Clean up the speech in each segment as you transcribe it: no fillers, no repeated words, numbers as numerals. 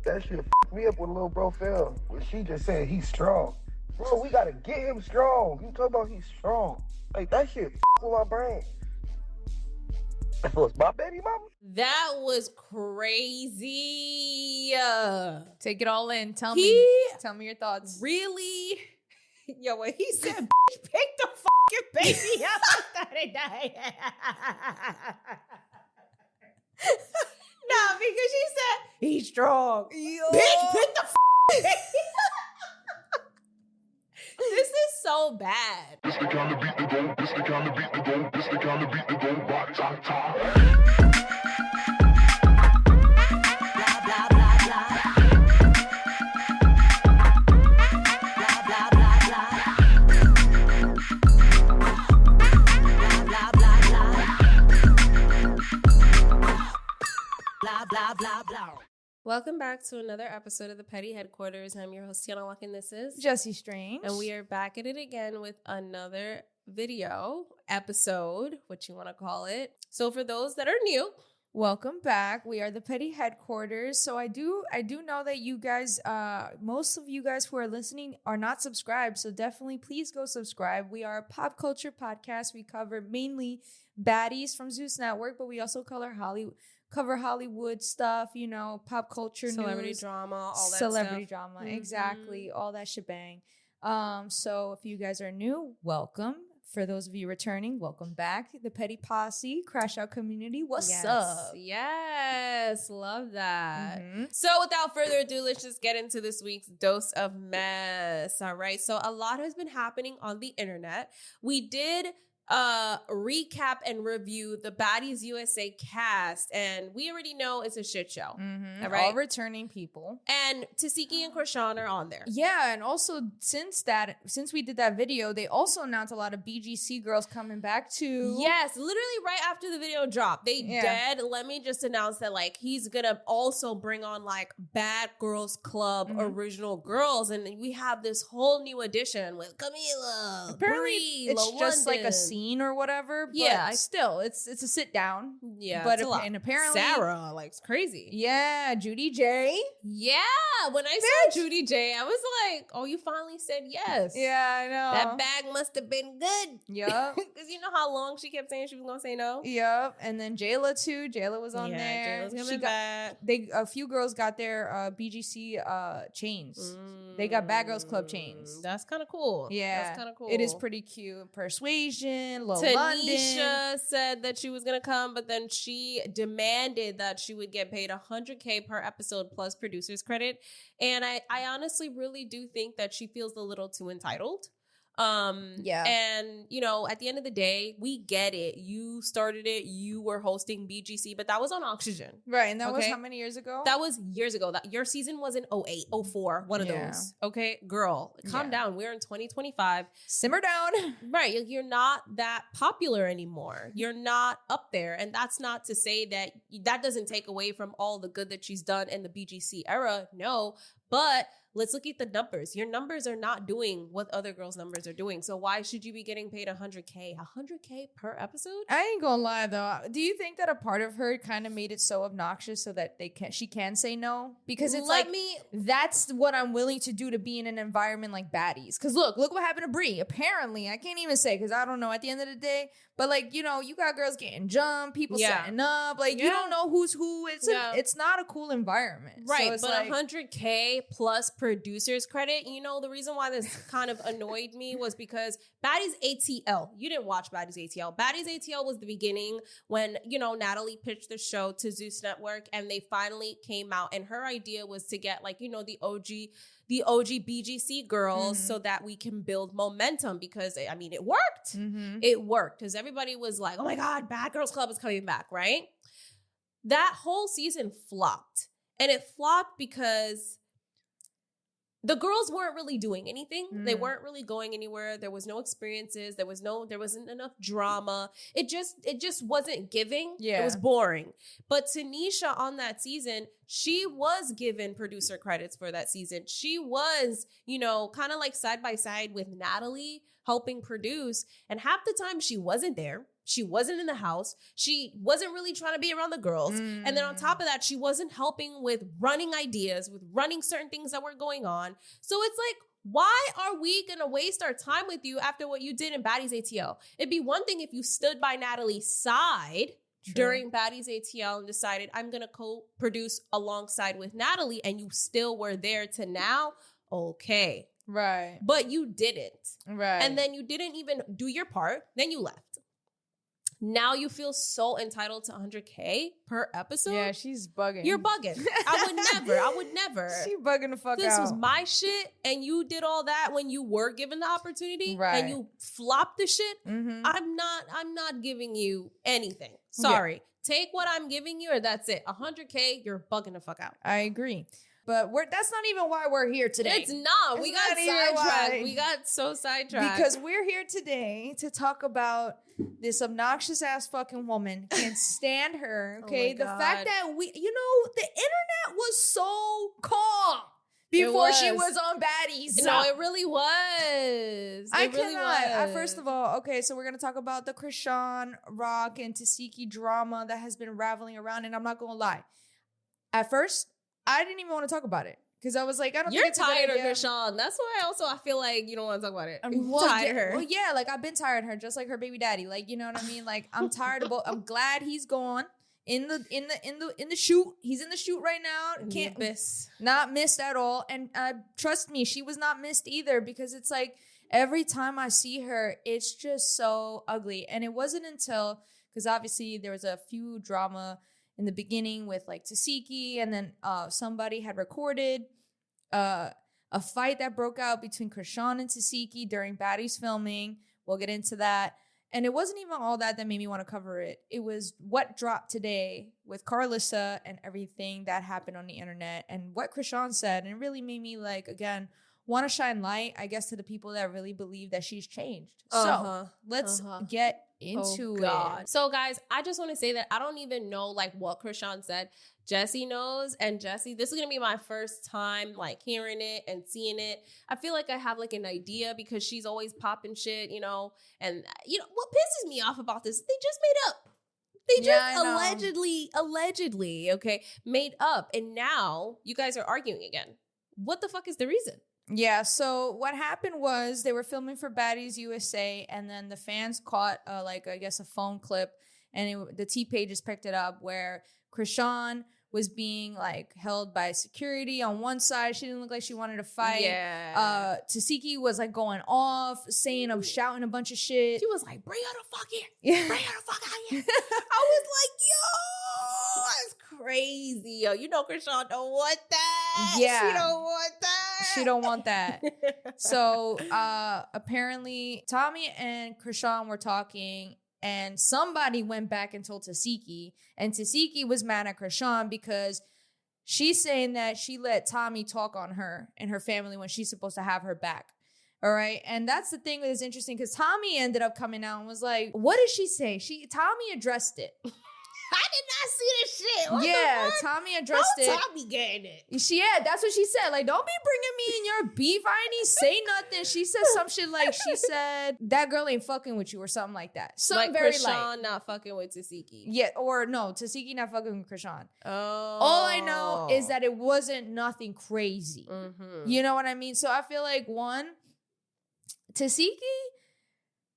That shit f***ed me up when little bro fell. When she just said he's strong. Bro, we gotta get him strong. You talk about he's strong. Like, that shit f*** with my brain. That was my baby mama? That was crazy. Take it all in. Tell me your thoughts. Really? Yo, when he said, bitch, pick the fucking baby up, I started dying. No, because she said, he's strong. Yo. Bitch, pick the fucking baby. This is so bad. This the kind of beat to go, this the kind of beat to go, this the kind of beat to go, rock, ta, ta. Blah, blah, blah, blah. Blah, blah, blah, blah. Blah, blah, blah, blah. Blah, blah, blah, blah. Welcome back to another episode of the Petty Headquarters. I'm your host, Tiana Walk, and this is Jesse Strange. And we are back at it again with another video, episode, what you want to call it. So for those that are new, welcome back. We are the Petty Headquarters. So I do know that you guys, most of you guys who are listening are not subscribed. So definitely please go subscribe. We are a pop culture podcast. We cover mainly baddies from Zeus Network, but we also cover Hollywood stuff, you know, pop culture, celebrity news, drama, all that celebrity stuff. drama, exactly, all that shebang. So if you guys are new, welcome. For those of you returning, welcome back. The Petty Posse, Crash Out community, what's up? Yes, love that. Mm-hmm. So without further ado, let's just get into this week's dose of mess. All right, so a lot has been happening on the internet. We did recap and review the Baddies USA cast, and we already know it's a shit show. Mm-hmm. All right, all returning people, and Tesehki and Chrisean are on there. Yeah, and also since we did that video, they also announced a lot of BGC girls coming back too. Yes, literally right after the video dropped, they did. Let me just announce that like he's gonna also bring on like Bad Girls Club original girls, and we have this whole new edition with Camila. Apparently, Brie, it's La just like a London. scene or whatever. But Yeah, still, it's a sit down. Yeah, but it's a lot. and apparently Sarah, like, it's crazy. Yeah, Judy J. Yeah, when I saw Judy J, I was like, oh, you finally said yes. Yeah, I know. That bag must have been good. Yup. Because you know how long she kept saying she was going to say no? Yup. And then Jayla too. Jayla was on there. Jayla's coming back. A few girls got their BGC chains. They got Bad Girls Club chains. That's kind of cool. Yeah. That's kind of cool. It is pretty cute. Persuasion, London. Tanisha said that she was going to come, but then she demanded that she would get paid $100K per episode plus producer's credit. And I honestly really do think that she feels a little too entitled. Yeah. And, you know, at the end of the day, we get it. You started it. You were hosting BGC, but that was on Oxygen. Right. And that was how many years ago? That was years ago. That your season was in 08, 04, one of those. Okay, girl, calm down. We're in 2025. Simmer down. Right. You're not that popular anymore. You're not up there. And that's not to say that doesn't take away from all the good that she's done in the BGC era. No, but let's look at the numbers. Your numbers are not doing what other girls' numbers are doing. So why should you be getting paid $100K? $100K per episode? I ain't gonna lie though. Do you think that a part of her kind of made it so obnoxious so that she can say no? Because it's that's what I'm willing to do to be in an environment like Baddies. Because look what happened to Brie. Apparently, I can't even say because I don't know at the end of the day. But like, you know, you got girls getting jumped, people setting up. Like you don't know who's who. It's not a cool environment. Right. So it's but $100K plus producer's credit. You know, the reason why this kind of annoyed me was because Baddies ATL. You didn't watch Baddies ATL. Baddies ATL was the beginning when, you know, Natalie pitched the show to Zeus Network and they finally came out. And her idea was to get like, you know, the OG BGC girls so that we can build momentum because, I mean, it worked. It worked because everybody was like, oh my God, Bad Girls Club is coming back, right? That whole season flopped. And it flopped because the girls weren't really doing anything. They weren't really going anywhere. There was no experiences. There wasn't enough drama. It just wasn't giving. Yeah. It was boring. But Tanisha on that season, she was given producer credits for that season. She was, you know, kind of like side by side with Natalie helping produce. And half the time she wasn't there. She wasn't in the house. She wasn't really trying to be around the girls. And then on top of that, she wasn't helping with running ideas, with running certain things that were going on. So it's like, why are we going to waste our time with you after what you did in Baddies ATL? It'd be one thing if you stood by Natalie's side during Baddies ATL and decided, I'm going to co-produce alongside with Natalie, and you still were there to now. Okay. Right. But you didn't. Right. And then you didn't even do your part. Then you left. Now you feel so entitled to 100K per episode. Yeah, she's bugging. You're bugging. I would never. She bugging the fuck out. This was my shit, and you did all that when you were given the opportunity, and you flopped the shit. I'm not giving you anything. Sorry. Take what I'm giving you, or that's it. 100K, you're bugging the fuck out. I agree. But that's not even why we're here today. It's not. We got sidetracked. We got so sidetracked. Because we're here today to talk about this obnoxious ass fucking woman. Can't stand her. Okay. The fact that the internet was so calm before she was on Baddies. No, it really was. I cannot. First of all, okay, so we're going to talk about the Chrisean Rock and Tesehki drama that has been rattling around. And I'm not going to lie. At first, I didn't even want to talk about it because I was like, I don't think it's a good idea. You're tired of Chrisean. That's why I feel like you don't want to talk about it. I'm tired of her. Well, yeah, like I've been tired of her, just like her baby daddy. Like, you know what I mean? Like I'm tired of both. I'm glad he's gone in the shoot. He's in the shoot right now. Can't miss. Not missed at all. And trust me, she was not missed either because it's like every time I see her, it's just so ugly. And it wasn't until because obviously there was a few drama in the beginning with like Tesehki, and then somebody had recorded a fight that broke out between Chrisean and Tesehki during Baddies filming. We'll get into that. And it wasn't even all that made me want to cover it. It was what dropped today with Carlissa and everything that happened on the internet and what Chrisean said. And it really made me like, again, want to shine light, I guess, to the people that really believe that she's changed. So let's get into it. So guys, I just want to say that I don't even know like what Chrisean said. Jesse knows, and Jesse, this is gonna be my first time like hearing it and seeing it. I feel like I have like an idea because she's always popping shit, and what pisses me off about this, they just made up. They just allegedly, okay, made up, and now you guys are arguing again. What the fuck is the reason? Yeah, so what happened was they were filming for Baddies USA, and then the fans caught a phone clip, and the T-Pages picked it up where Chrisean was being like held by security on one side. She didn't look like she wanted to fight. Yeah. Tesehki was like going off, shouting a bunch of shit. She was like, "Bring her the fuck here! Yeah. Bring her the fuck out here!" I was like, "Yo, that's crazy, yo." You know, Chrisean don't want that. Yeah, she don't want that. She don't want that. So apparently, Tommy and Chrisean were talking. And somebody went back and told Tesehki, and Tesehki was mad at Chrisean because she's saying that she let Tommy talk on her and her family when she's supposed to have her back. All right. And that's the thing that is interesting because Tommy ended up coming out and was like, what did she say? Tommy addressed it. I did not see this shit. What Tommy addressed it. Tommy getting it. That's what she said. Like, don't be bringing me in your beef. I ain't say nothing. She said some shit like, she said, that girl ain't fucking with you or something like that. Something like very Chrisean light. Not fucking with Tesehki. Yeah, or no, Tesehki not fucking with Chrisean. Oh. All I know is that it wasn't nothing crazy. Mm-hmm. You know what I mean? So I feel like Tesehki,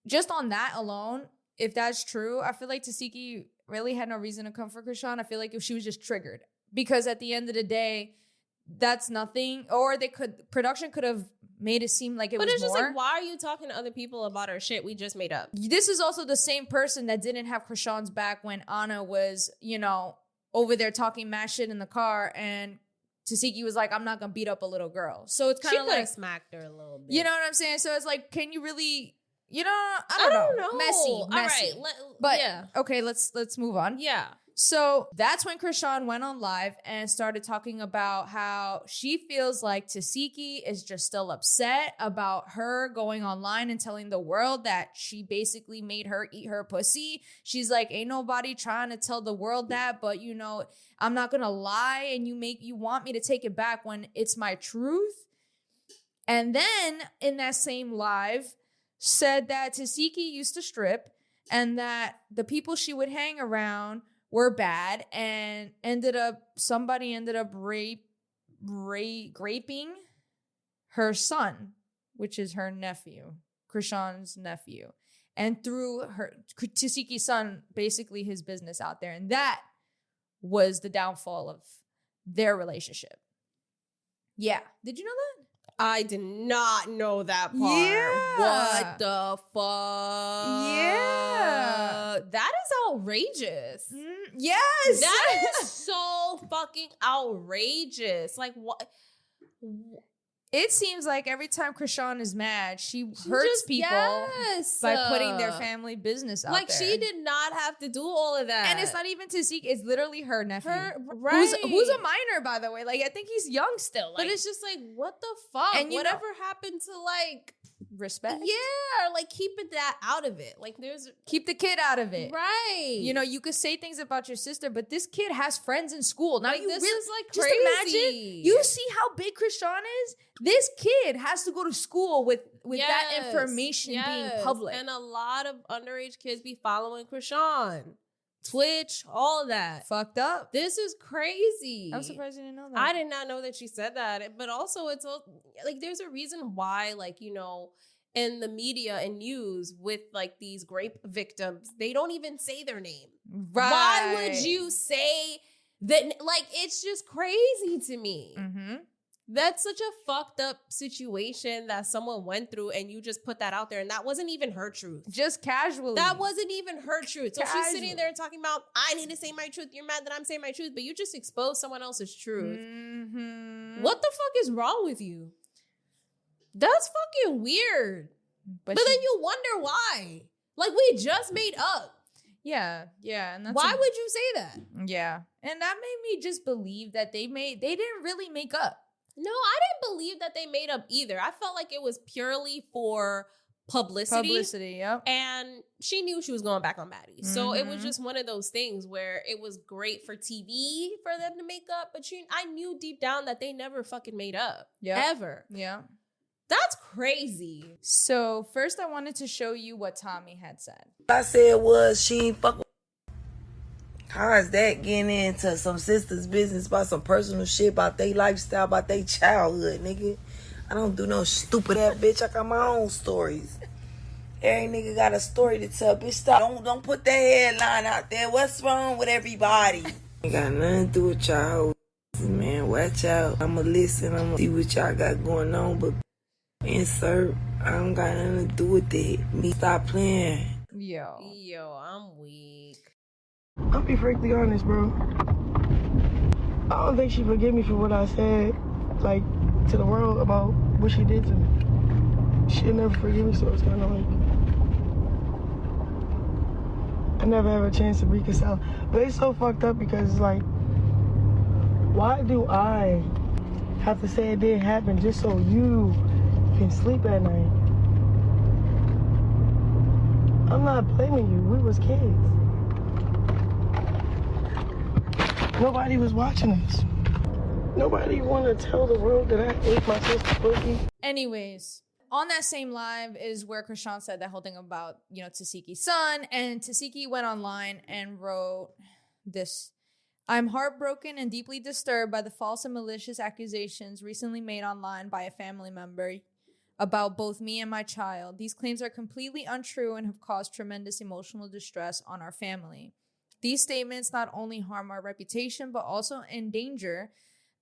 just on that alone, if that's true, I feel like Tesehki really had no reason to come for Chrisean. I feel like if she was just triggered, because at the end of the day, that's nothing. Or production could have made it seem like it was more. But it's just like, why are you talking to other people about our shit we just made up? This is also the same person that didn't have Chrisean's back when Anna was, over there talking mad shit in the car, and Tesehki was like, I'm not gonna beat up a little girl. So it's kind of like smacked her a little bit. You know what I'm saying? So it's like, can you really? I don't know. Messy. All right. But okay, let's move on. Yeah. So that's when Chrisean went on live and started talking about how she feels like Tesehki is just still upset about her going online and telling the world that she basically made her eat her pussy. She's like, ain't nobody trying to tell the world that, but I'm not gonna lie, and you want me to take it back when it's my truth. And then in that same live, said that Tesehki used to strip and that the people she would hang around were bad, and somebody ended up raping her son, which is her nephew, Chrisean's nephew, and threw Teseki's son, basically his business out there, and that was the downfall of their relationship. Yeah, did you know that? I did not know that part. Yeah. What the fuck? Yeah. That is outrageous. Yes. That is so fucking outrageous. Like, what? It seems like every time Chrisean is mad, she hurts people by putting their family business out like, there. she did not have to do all of that. And it's not even Tesehki, it's literally her nephew. Right. Who's a minor, by the way. Like, I think he's young still. Like, but it's just like, what the fuck? And whatever happened to, like, respect? Yeah, like, keeping that out of it. Like, keep the kid out of it. Right. You know, you could say things about your sister, but this kid has friends in school. Now, like, you this really, is, like, just crazy. imagine, you see how big Chrisean is? This kid has to go to school with that information being public. And a lot of underage kids be following Chrisean. Twitch, all of that. Fucked up. This is crazy. I'm surprised you didn't know that. I did not know that she said that. But also, it's like, there's a reason why, like, you know, in the media and news with, like, these rape victims, they don't even say their name. Right. Why would you say that? Like, it's just crazy to me. Mm-hmm. That's such a fucked up situation that someone went through, and you just put that out there, and that wasn't even her truth. Just casually. That wasn't even her truth. So Casually. she's sitting there talking about, I need to say my truth. You're mad that I'm saying my truth, but you just exposed someone else's truth. Mm-hmm. What the fuck is wrong with you? That's fucking weird. But then you wonder why. Like, we just made up. Yeah. And that's why would you say that? Yeah. And that made me just believe that they didn't really make up. No, I didn't believe that they made up either. I felt like it was purely for publicity. Yep. And she knew she was going back on Baddies. So it was just one of those things where it was great for TV for them to make up. But I knew deep down that they never fucking made up. Yeah. Ever. Yeah. That's crazy. So first I wanted to show you what Tommy had said. What I said was she ain't fuck. How is that getting into some sister's business about some personal shit, about their lifestyle, about their childhood, nigga? I don't do no stupid ass bitch. I got my own stories. Every nigga got a story to tell. Bitch, stop. Don't put that headline out there. What's wrong with everybody? Ain't got nothing to do with y'all. Man, watch out. I'ma listen. I'ma see what y'all got going on. But insert, I don't got nothing to do with it. Me stop playing. Yo, I'm weak. I'll be frankly honest, bro. I don't think she forgive me for what I said, like, to the world about what she did to me. She'll never forgive me, so it's kind of like, I never have a chance to reconcile. But it's so fucked up because it's like, why do I have to say it didn't happen just so you can sleep at night? I'm not blaming you. We was kids. Nobody was watching us. Nobody want to tell the world that I ate my sister's pussy. Anyways, on that same live is where Chrisean said that whole thing about, you know, Teseki's son. And Tesehki went online and wrote this. I'm heartbroken and deeply disturbed by the false and malicious accusations recently made online by a family member about both me and my child. These claims are completely untrue and have caused tremendous emotional distress on our family. These statements not only harm our reputation, but also endanger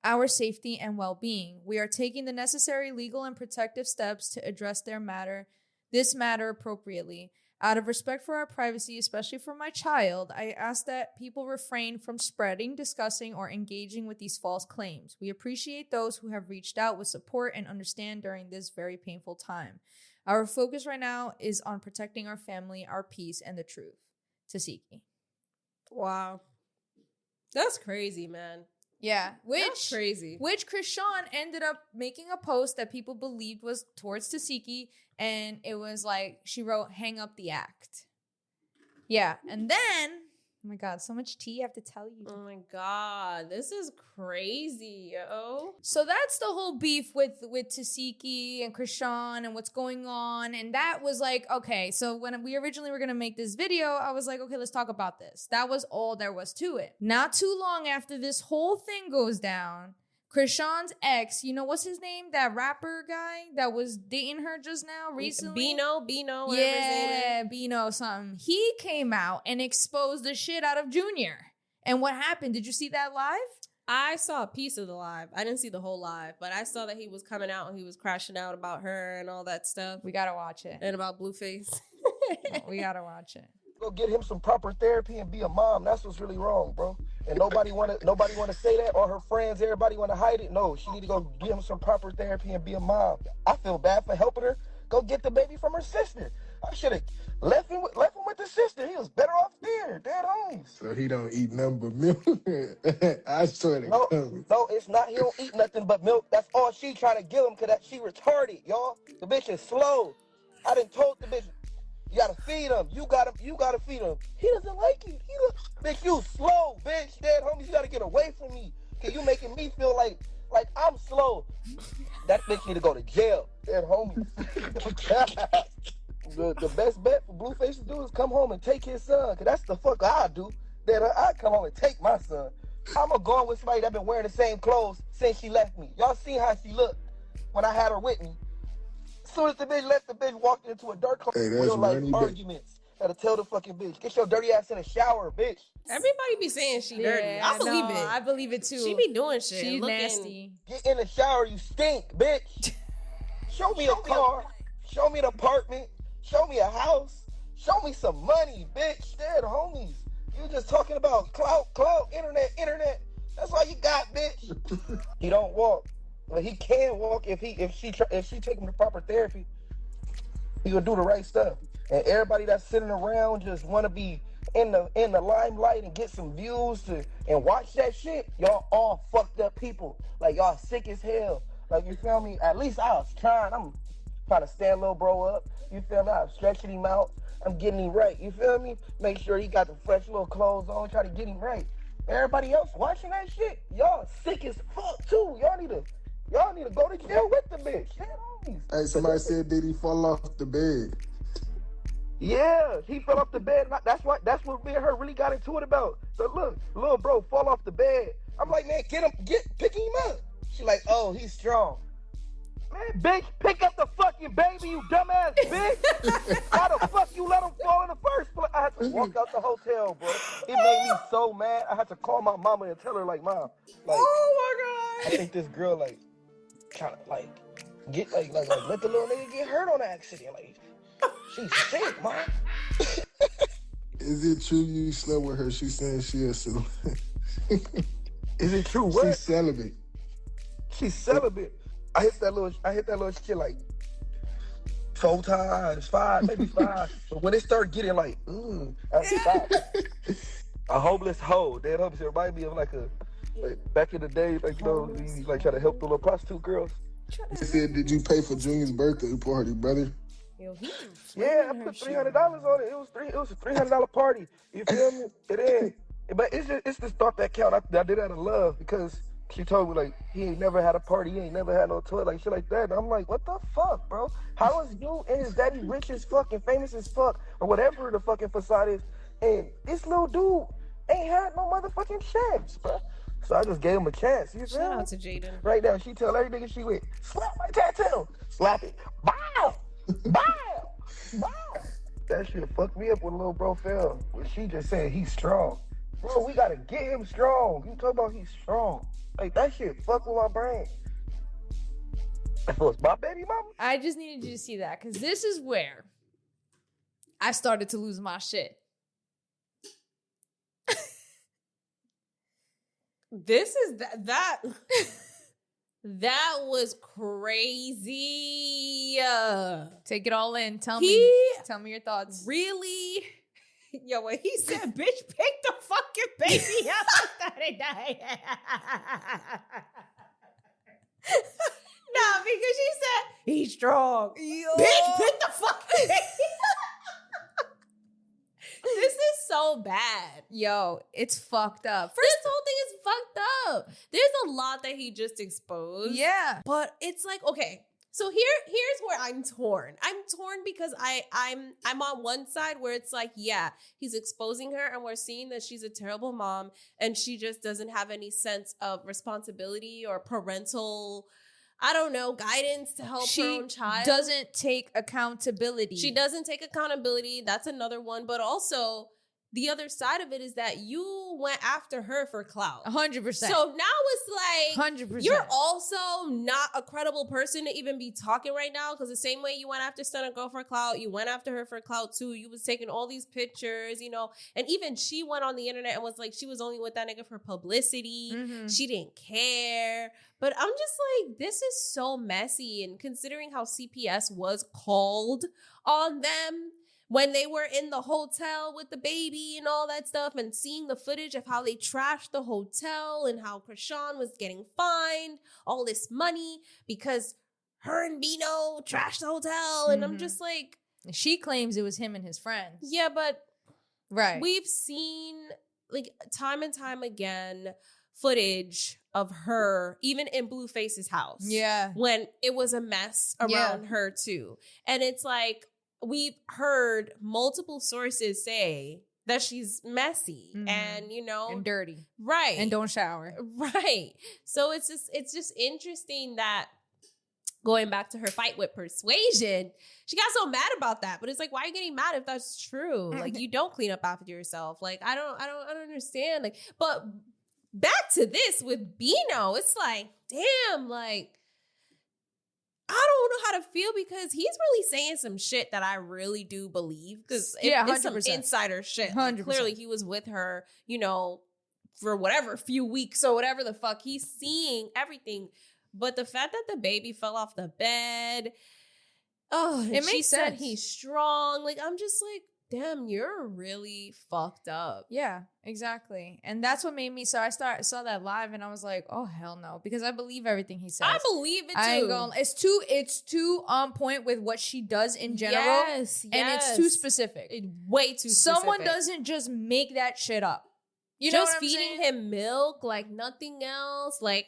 our safety and well-being. We are taking the necessary legal and protective steps to address this matter appropriately. Out of respect for our privacy, especially for my child, I ask that people refrain from spreading, discussing, or engaging with these false claims. We appreciate those who have reached out with support and understand during this very painful time. Our focus right now is on protecting our family, our peace, and the truth. Tesehki. Wow. That's crazy, man. Yeah, That's crazy. Which Chrisean ended up making a post that people believed was towards Tesehki, and it was like, she wrote, hang up the act. Yeah, and then Oh my God, so much tea I have to tell you. Oh my God, this is crazy, yo. So that's the whole beef with Tesehki and Chrisean and what's going on. And that was like, okay, so when we originally were going to make this video, I was like, okay, let's talk about this. That was all there was to it. Not too long after this whole thing goes down, Chrisean's ex, you know, what's his name? That rapper guy that was dating her just now recently? Bino. Yeah, Bino something. He came out and exposed the shit out of Junior. And what happened? Did you see that live? I saw a piece of the live. I didn't see the whole live, but I saw that he was coming out and he was crashing out about her and all that stuff. We gotta watch it. And about Blueface. We gotta watch it. Go get him some proper therapy and be a mom. That's what's really wrong, bro. And nobody wanna say that, or her friends, everybody wanna hide it. No, she need to go get him some proper therapy and be a mom. I feel bad for helping her. Go get the baby from her sister. I should have left him with the sister. He was better off there. Dead homies. So he don't eat nothing but milk. I swear to No, God. no, it's not. He don't eat nothing but milk. That's all she trying to give him, because she retarded, y'all. The bitch is slow. I done told the bitch, you gotta feed him. You gotta feed him. He doesn't like it. Bitch, you slow, bitch. Dead homies, you gotta get away from me. Cause you making me feel like I'm slow. That bitch need to go to jail. Dead homies. The best bet for Blueface to do is come home and take his son. Cause that's the fuck I do. That I come home and take my son. I'ma go with somebody that been wearing the same clothes since she left me. Y'all seen how she looked when I had her with me. As soon as the bitch left, the bitch walked into a dark club. Hey, that's real life money, arguments. Gotta tell the fucking bitch, get your dirty ass in the shower, bitch. Everybody be saying she dirty. Yeah, I believe it. I believe it too. She be doing shit. She's looking nasty. Get in the shower, you stink, bitch. Show me a car. Show me an apartment. Show me a house. Show me some money, bitch. Dead homies. You just talking about clout, internet. That's all you got, bitch. He don't walk. But he can walk if she take him to proper therapy. He gonna do the right stuff. And everybody that's sitting around just wanna be in the limelight and get some views and watch that shit. Y'all all fucked up people. Like y'all sick as hell. Like, you feel me? At least I was trying. I'm trying to stand little bro up. You feel me? I'm stretching him out. I'm getting him right. You feel me? Make sure he got the fresh little clothes on. Try to get him right. Everybody else watching that shit, y'all sick as fuck too. Y'all need to go to jail with the bitch. Hey, somebody said, did he fall off the bed? Yeah, he fell off the bed. That's what me and her really got into it about. So look, little bro fall off the bed. I'm like, man, pick him up. She like, oh, he's strong. Man, bitch, pick up the fucking baby, you dumbass bitch. How the fuck you let him fall in the first place? I had to walk out the hotel, bro. It made me so mad. I had to call my mama and tell her, like, Mom, like, Oh my God. I think this girl, like, trying to, like, get, like, let the little nigga get hurt on the accident. Like, she's sick, Mom. Is it true you slept with her? She saying she a celibate. Is it true? What? She's celibate. She's celibate. I hit that little shit like 4 times, 5, maybe 5. But when it started getting like, I stopped. A homeless hoe. That homeless shit remind me of like back in the day, like, you know, we like try to help the little prostitute girls. She said, did you pay for Junior's birthday party, brother? Yo, Yeah, I put $300 on it. It was a $300 party. You feel me? It is. But it's this thought that count. I did out of love because she told me, like, he ain't never had a party. He ain't never had no toy, like, shit like that. And I'm like, what the fuck, bro? How is you and his daddy rich as fuck and famous as fuck or whatever the fucking facade is, and this little dude ain't had no motherfucking chance, bro? So I just gave him a chance. You feel shout me? out to Jaden. Right now, she tell every nigga she with, slap my tattoo. Slap it. Bow. Bow. Bow. That shit fucked me up when little bro fell. When she just said he's strong. Bro, we gotta get him strong. You talk about he's strong. Like, that shit fuck with my brain. If it was my baby mama. I just needed you to see that because this is where I started to lose my shit. This is that that was crazy. Take it all in. Tell He me your thoughts. really, yo, when he said, "Bitch, pick the fucking baby up," I started dying. Nah, because she said he's strong. Yo. Bitch, pick the fucking baby. This is so so bad. Yo, it's fucked up. This whole thing is fucked up. There's a lot that he just exposed. Yeah. But it's like, okay, so here's where I'm torn. I'm torn because I'm on one side where it's like, yeah, he's exposing her and we're seeing that she's a terrible mom and she just doesn't have any sense of responsibility or parental, I don't know, guidance to help her own child. She doesn't take accountability. She doesn't take accountability. That's another one. But also, the other side of it is that you went after her for clout. 100%. So now it's like, 100%. you're also not a credible person to even be talking right now, because the same way you went after Stunner Girl for clout, you went after her for clout too. You was taking all these pictures, you know, and even she went on the internet and was like, she was only with that nigga for publicity. Mm-hmm. She didn't care. But I'm just like, this is so messy. And considering how CPS was called on them when they were in the hotel with the baby and all that stuff, and seeing the footage of how they trashed the hotel and how Chrisean was getting fined all this money because her and Bino trashed the hotel. And I'm just like, she claims it was him and his friends. yeah, but right. We've seen like time and time again footage of her, even in Blueface's house. Yeah. When it was a mess around her too. And it's like, we've heard multiple sources say that she's messy and, you know, and dirty. Right. And don't shower. Right. So it's just interesting that, going back to her fight with Persuasion, she got so mad about that. But it's like, why are you getting mad if that's true? Like, you don't clean up after yourself. Like, I don't understand. Like, but back to this with Bino, it's like, damn, like, I don't know how to feel, because he's really saying some shit that I really do believe, because it's some insider shit. Like, clearly he was with her, you know, for whatever few weeks or whatever the fuck. He's seeing everything. But the fact that the baby fell off the bed, it makes sense. Said he's strong. Like, I'm just like, damn, you're really fucked up. Yeah, exactly. And that's what made me, so I saw that live and I was like, oh hell no, because I believe everything he says. I believe it too. I ain't gonna, it's too on point with what she does in general. Yes. And it's too specific. Way too specific. Someone doesn't just make that shit up. You just know what I'm feeding saying? him milk like nothing else. Like,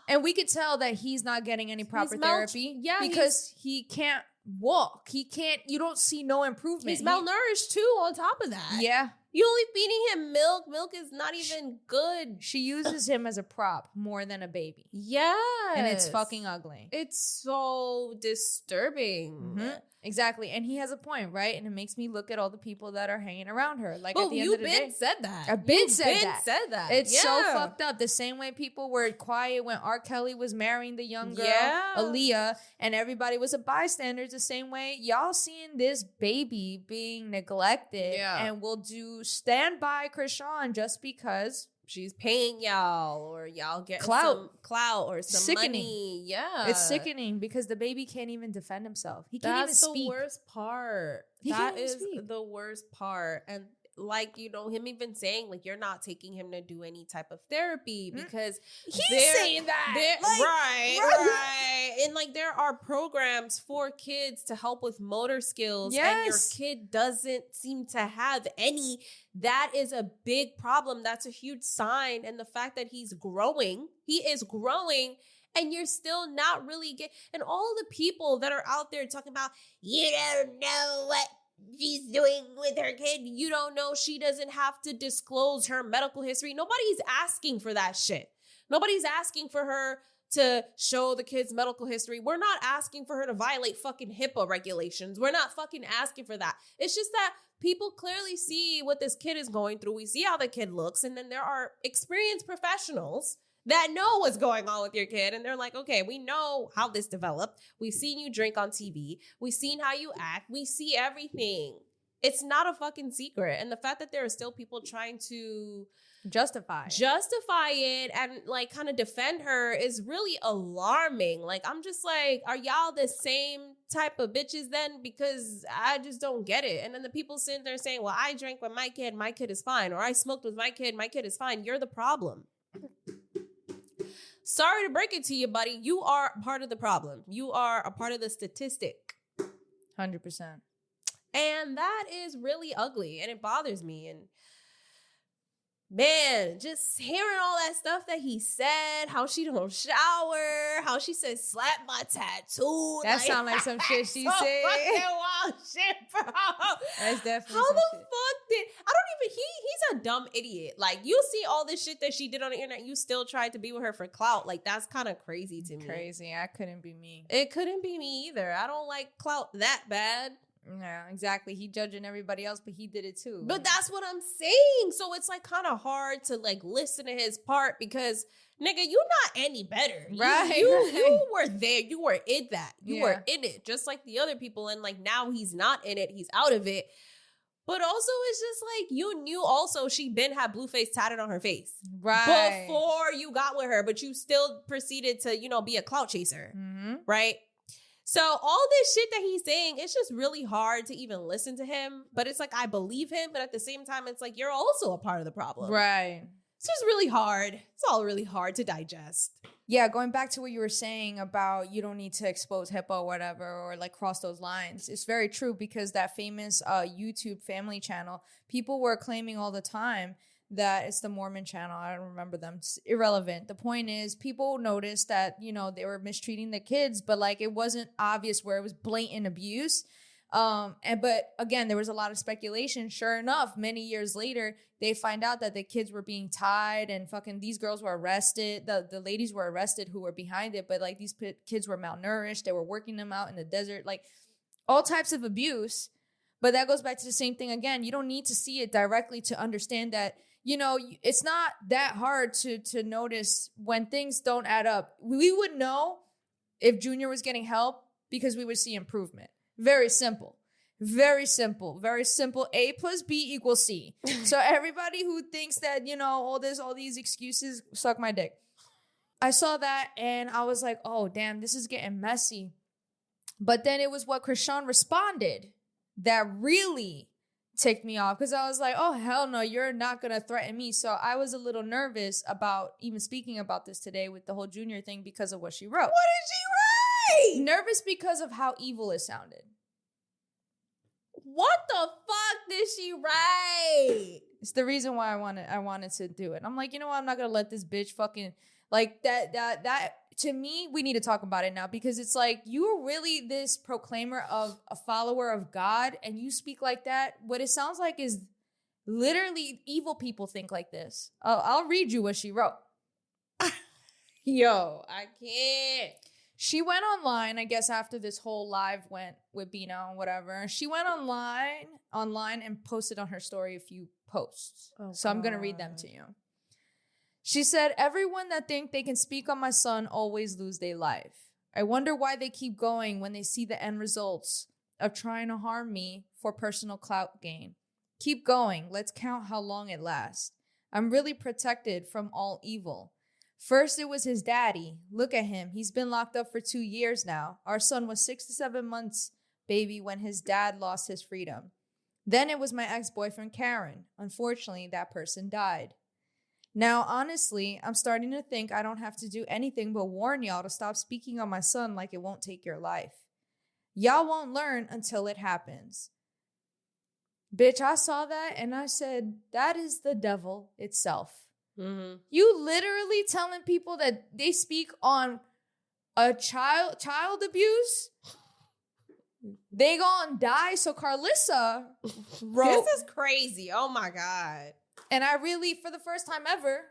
and we could tell that he's not getting any proper therapy. Yeah, because he can't walk. He can't, you don't see no improvement. He's malnourished too on top of that. Yeah. You only feeding him milk. Milk is not even good. She uses him as a prop more than a baby. Yeah. And it's fucking ugly. It's so disturbing. Mm-hmm. Exactly. And he has a point, right? And it makes me look at all the people that are hanging around her. Like, at the end of the day. You've been said that. I've been said that. It's so fucked up. The same way people were quiet when R. Kelly was marrying the young girl, Aaliyah, and everybody was a bystander. It's the same way y'all seeing this baby being neglected and will stand by Chrisean just because she's paying y'all, or y'all get some clout or some money. Yeah. It's sickening because the baby can't even defend himself. He can't even speak. That's the worst part. That is the worst part. And like, you know, him even saying, like, you're not taking him to do any type of therapy because he's saying that. Like, right. And like, there are programs for kids to help with motor skills, and your kid doesn't seem to have any. That is a big problem. That's a huge sign. And the fact that he is growing, and you're still not really and all the people that are out there talking about, you don't know what she's doing with her kid. You don't know she doesn't have to disclose her medical history. Nobody's asking for that shit. Nobody's asking for her to show the kid's medical history. We're not asking for her to violate fucking HIPAA regulations. We're not fucking asking for that. It's just that people clearly see what this kid is going through. We see how the kid looks. And then there are experienced professionals that know what's going on with your kid. And they're like, okay, we know how this developed. We've seen you drink on TV. We've seen how you act. We see everything. It's not a fucking secret. And the fact that there are still people trying to justify it and like kind of defend her is really alarming. Like, I'm just like, are y'all the same type of bitches then? Because I just don't get it. And then the people sitting there saying, well, I drank with my kid is fine. Or I smoked with my kid is fine. You're the problem. Sorry to break it to you, buddy. You are part of the problem. You are a part of the statistic. 100%. And that is really ugly, and it bothers me. And man, just hearing all that stuff that he said, how she don't shower, how she said slap my tattoo. That sound like some shit she said. Wild shit, bro. That's definitely how some the shit. fuck did I don't even he's a dumb idiot. Like, you see all this shit that she did on the internet, you still tried to be with her for clout. Like, that's kind of crazy to me. Crazy. I couldn't be me. It couldn't be me either. I don't like clout that bad. Yeah, exactly. He judging everybody else, but he did it too. But that's what I'm saying. So it's like kind of hard to like listen to his part because nigga, you not any better. Right. You were there. You were in that. You were Yeah. in it. Just like the other people. And like now he's not in it. He's out of it. But also it's just like you knew also she been had Blueface tatted on her face. Right. Before you got with her. But you still proceeded to, you know, be a clout chaser. Mm-hmm. Right? So all this shit that he's saying, it's just really hard to even listen to him. But it's like, I believe him. But at the same time, it's like, you're also a part of the problem. Right. It's just really hard. It's all really hard to digest. Yeah, going back to what you were saying about you don't need to expose HIPAA or whatever, or like cross those lines. It's very true because that famous YouTube family channel, people were claiming all the time that it's the Mormon channel. I don't remember them. It's irrelevant. The point is people noticed that, you know, they were mistreating the kids, but like it wasn't obvious where it was blatant abuse. But again, there was a lot of speculation. Sure enough, many years later, they find out that the kids were being tied and fucking these girls were arrested. The ladies were arrested who were behind it, but like these kids were malnourished. They were working them out in the desert, like all types of abuse. But that goes back to the same thing again. You don't need to see it directly to understand that, you know, it's not that hard to notice when things don't add up. We would know if Junior was getting help because we would see improvement. Very simple. Very simple. Very simple. A plus B equals C. So everybody who thinks that, you know, all these excuses, suck my dick. I saw that and I was like, oh, damn, this is getting messy. But then it was what Chrisean responded that really ticked me off because I was like, oh, hell no, you're not going to threaten me. So I was a little nervous about even speaking about this today with the whole Junior thing because of what she wrote. What did she write? Nervous because of how evil it sounded. What the fuck did she write? It's the reason why I wanted to do it. I'm like, you know what? I'm not going to let this bitch fucking like that. To me, we need to talk about it now because it's like you're really this proclaimer of a follower of God and you speak like that. What it sounds like is literally evil people think like this. I'll read you what she wrote. Yo, I can't. She went online, I guess after this whole live went with Bino and whatever. She went online and posted on her story a few posts. Oh, so I'm going to read them to you. She said, everyone that think they can speak on my son always lose their life. I wonder why they keep going when they see the end results of trying to harm me for personal clout gain. Keep going. Let's count how long it lasts. I'm really protected from all evil. First, it was his daddy. Look at him. He's been locked up for 2 years now. Our son was 6 to 7 months, baby, when his dad lost his freedom. Then it was my ex-boyfriend, Karen. Unfortunately, that person died. Now, honestly, I'm starting to think I don't have to do anything but warn y'all to stop speaking on my son like it won't take your life. Y'all won't learn until it happens. Bitch, I saw that and I said, that is the devil itself. Mm-hmm. You literally telling people that they speak on a child abuse? They gonna die. So Carlissa wrote. This is crazy. Oh my God. And I really, for the first time ever,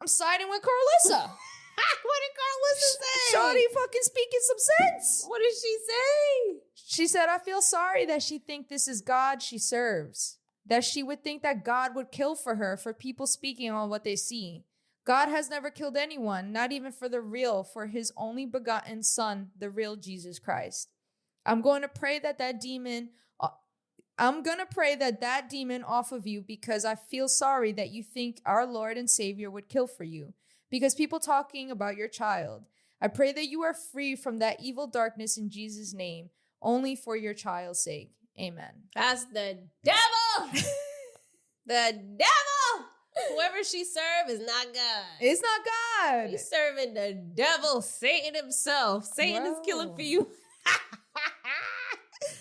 I'm siding with Carlissa. What did Carlissa say? Shorty fucking speaking some sense. What did she say? She said, I feel sorry that she think this is God she serves. That she would think that God would kill for her for people speaking on what they see. God has never killed anyone, not even for the real, for his only begotten son, the real Jesus Christ. I'm going to pray that demon off of you because I feel sorry that you think our Lord and Savior would kill for you. Because people talking about your child. I pray that you are free from that evil darkness in Jesus' name, only for your child's sake. Amen. That's the devil. The devil. Whoever she served is not God. It's not God. He's serving the devil, Satan himself. Satan is killing for you.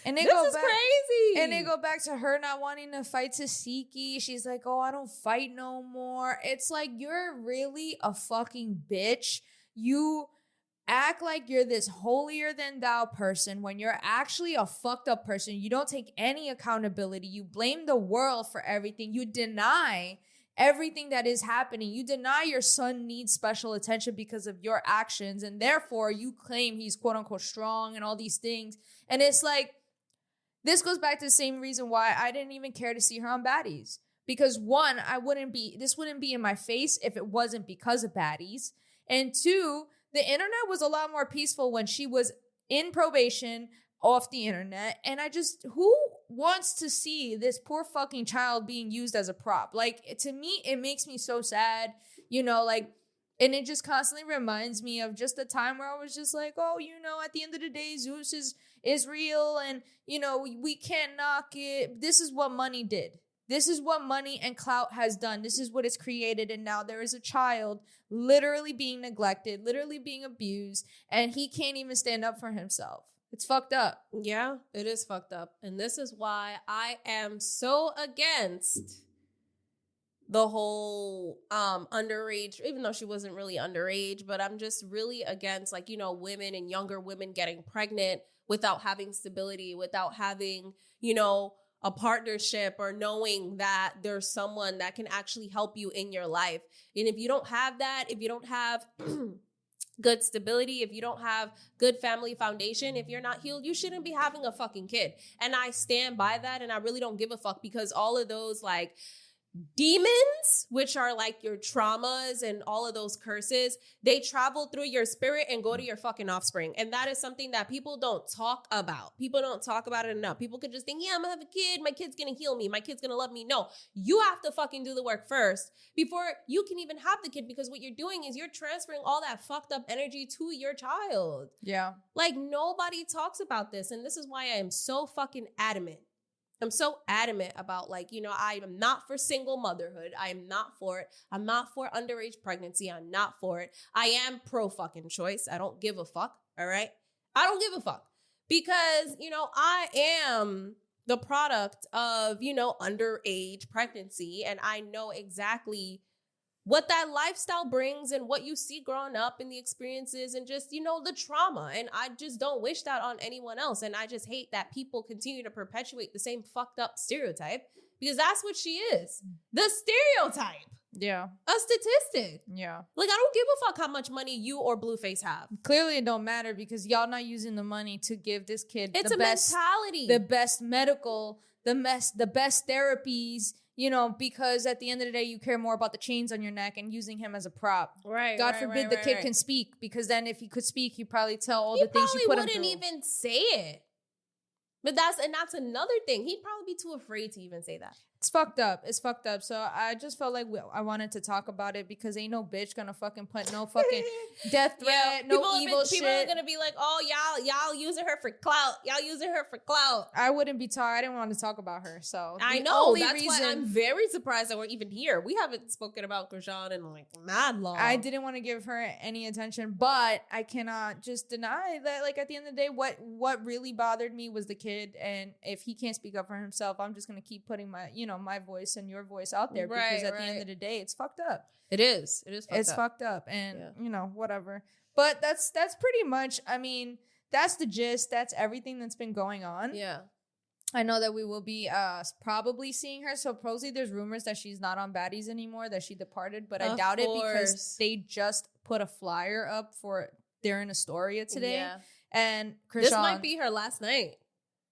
And this is crazy. And they go back to her not wanting to fight Tesehki. She's like, oh, I don't fight no more. It's like, you're really a fucking bitch. You act like you're this holier than thou person when you're actually a fucked up person. You don't take any accountability. You blame the world for everything. You deny everything that is happening. You deny your son needs special attention because of your actions. And therefore you claim he's quote unquote strong and all these things. And it's like, this goes back to the same reason why I didn't even care to see her on Baddies. Because one, this wouldn't be in my face if it wasn't because of Baddies. And two, the internet was a lot more peaceful when she was in probation off the internet. And who wants to see this poor fucking child being used as a prop? Like, to me, it makes me so sad, and it just constantly reminds me of just the time where I was just like, oh, at the end of the day, Zeus is real and, we can't knock it. This is what money did. This is what money and clout has done. This is what it's created. And now there is a child literally being neglected, literally being abused, and he can't even stand up for himself. It's fucked up. Yeah, it is fucked up. And this is why I am so against the whole underage, even though she wasn't really underage, but I'm just really against women and younger women getting pregnant without having stability, without having, a partnership or knowing that there's someone that can actually help you in your life. And if you don't have that, if you don't have good stability, if you don't have good family foundation, if you're not healed, you shouldn't be having a fucking kid. And I stand by that, and I really don't give a fuck, because all of those demons, which are your traumas and all of those curses, they travel through your spirit and go to your fucking offspring. And that is something that people don't talk about. People don't talk about it enough. People could just think, yeah, I'm gonna have a kid. My kid's gonna heal me. My kid's gonna love me. No, you have to fucking do the work first before you can even have the kid, because what you're doing is you're transferring all that fucked up energy to your child. Yeah. Nobody talks about this. And this is why I am so fucking adamant. I'm so adamant about I am not for single motherhood. I am not for it. I'm not for underage pregnancy. I'm not for it. I am pro fucking choice. I don't give a fuck. All right. I don't give a fuck because, I am the product of, underage pregnancy. And I know exactly what that lifestyle brings and what you see growing up and the experiences and just, the trauma. And I just don't wish that on anyone else. And I just hate that people continue to perpetuate the same fucked up stereotype, because that's what she is. The stereotype. Yeah. A statistic. Yeah. I don't give a fuck how much money you or Blueface have. Clearly it don't matter, because y'all not using the money to give this kid it's the best mentality, the best medical, the best therapies, because at the end of the day, you care more about the chains on your neck and using him as a prop. Right. God forbid the kid can speak, because then if he could speak, he'd probably tell all the things you put him through. He wouldn't even say it. But that's another thing. He'd probably be too afraid to even say that. It's fucked up. It's fucked up. So I just felt like I wanted to talk about it, because ain't no bitch gonna fucking put no fucking death threat, no evil shit. People are gonna be like, oh, y'all using her for clout. Y'all using her for clout. I wouldn't be I didn't want to talk about her. So I know. That's why I'm very surprised that we're even here. We haven't spoken about Chrisean in mad long. I didn't want to give her any attention, but I cannot just deny that, at the end of the day, what really bothered me was the kid. And if he can't speak up for himself, I'm just gonna keep putting my, my voice and your voice out there, because at the end of the day, it's fucked up. It is. It's fucked up, and whatever. But that's pretty much. I mean, that's the gist. That's everything that's been going on. Yeah. I know that we will be probably seeing her. So supposedly there's rumors that she's not on Baddies anymore, that she departed, but I doubt it, because they just put a flyer up for they're in Astoria today. Yeah. And Chrisean, this might be her last night.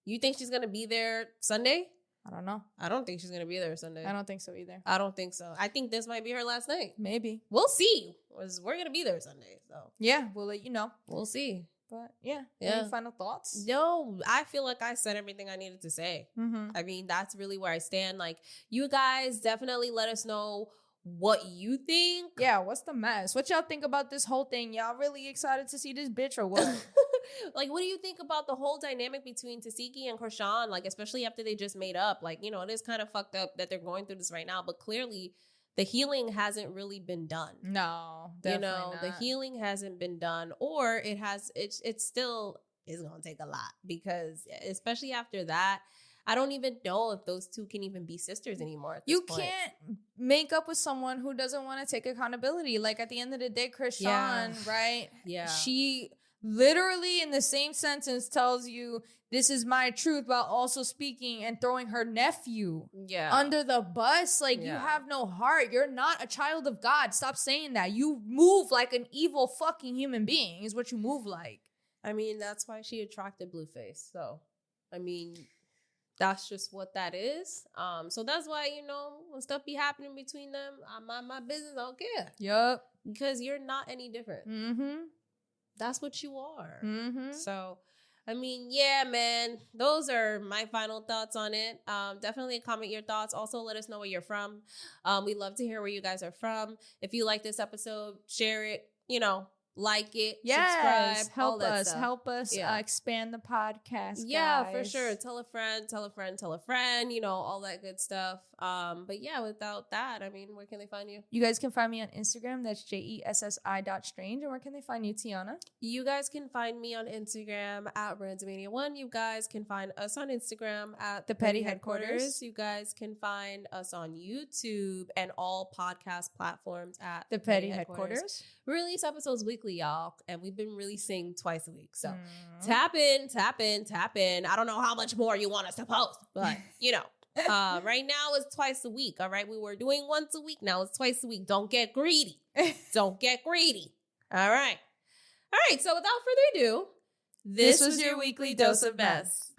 You think she's gonna be there Sunday? I don't know. I don't think she's going to be there Sunday. I don't think so either. I don't think so. I think this might be her last night. Maybe. We'll see. We're going to be there Sunday. So yeah, we'll let you know. We'll see. But yeah. Any final thoughts? No, I feel like I said everything I needed to say. Mm-hmm. I mean, that's really where I stand. You guys definitely let us know what you think. Yeah, what's the mess? What y'all think about this whole thing? Y'all really excited to see this bitch or what? What do you think about the whole dynamic between Tesehki and Chrisean? Especially after they just made up. It is kind of fucked up that they're going through this right now, but clearly the healing hasn't really been done. No, definitely not. The healing hasn't been done, or it's still it's going to take a lot because especially after that, I don't even know if those two can even be sisters anymore at this point. You can't make up with someone who doesn't want to take accountability. Like at the end of the day, Chrisean, right? Yeah. She literally in the same sentence tells you this is my truth while also speaking and throwing her nephew under the bus. Like you have no heart. You're not a child of God. Stop saying that. You move like an evil fucking human being is what you move like. I mean, that's why she attracted Blueface. So, I mean, that's just what that is. So that's why, you know, when stuff be happening between them, I mind my business. I don't care. Yup. Because you're not any different. Mm-hmm. That's what you are. Mm-hmm. So, I mean, yeah, man, those are my final thoughts on it. Definitely comment your thoughts. Also, let us know where you're from. We love to hear where you guys are from. If you like this episode, share it, you know, like it, subscribe, help us expand the podcast. Yeah, guys. for sure. Tell a friend, you know, all that good stuff. But yeah, without that, I mean, where can they find you? You guys can find me on Instagram. That's JESSI.strange. And where can they find you, Tiana? You guys can find me on Instagram at Randomania1. You guys can find us on Instagram at The Petty Headquarters. You guys can find us on YouTube and all podcast platforms at The Petty Headquarters. We release episodes weekly, y'all, and we've been releasing twice a week. So tap in. I don't know how much more you want us to post, but you know, right now it's twice a week. All right, we were doing once a week. Now it's twice a week. Don't get greedy. Don't get greedy. All right. So without further ado, this was your weekly dose of mess.